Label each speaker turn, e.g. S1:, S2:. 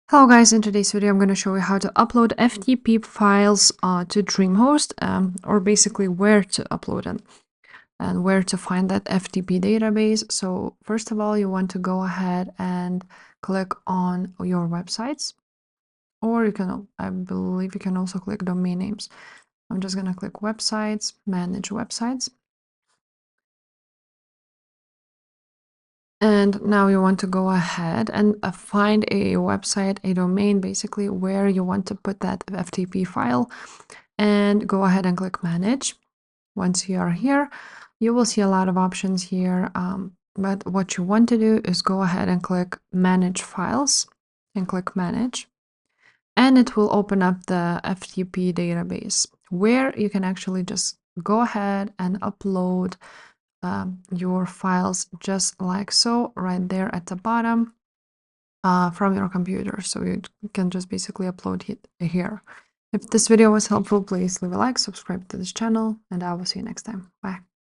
S1: Hello guys, in today's video I'm going to show you how to upload FTP files to Dreamhost, or basically where to upload them and where to find that FTP database. So first of all, you want to go ahead and click on your websites, or you can, I believe you can also click domain names. I'm just going to click websites, manage websites. And now you want to go ahead and find a website, a domain, basically where you want to put that FTP file, and go ahead and click manage. Once you are here, you will see a lot of options here. But what you want to do is go ahead and click manage files and click manage. And it will open up the FTP database where you can actually just go ahead and upload your files just like so, right there at the bottom from your computer. So you can just basically upload it here. If this video was helpful, please leave a like, subscribe to this channel, and I will see you next time. Bye.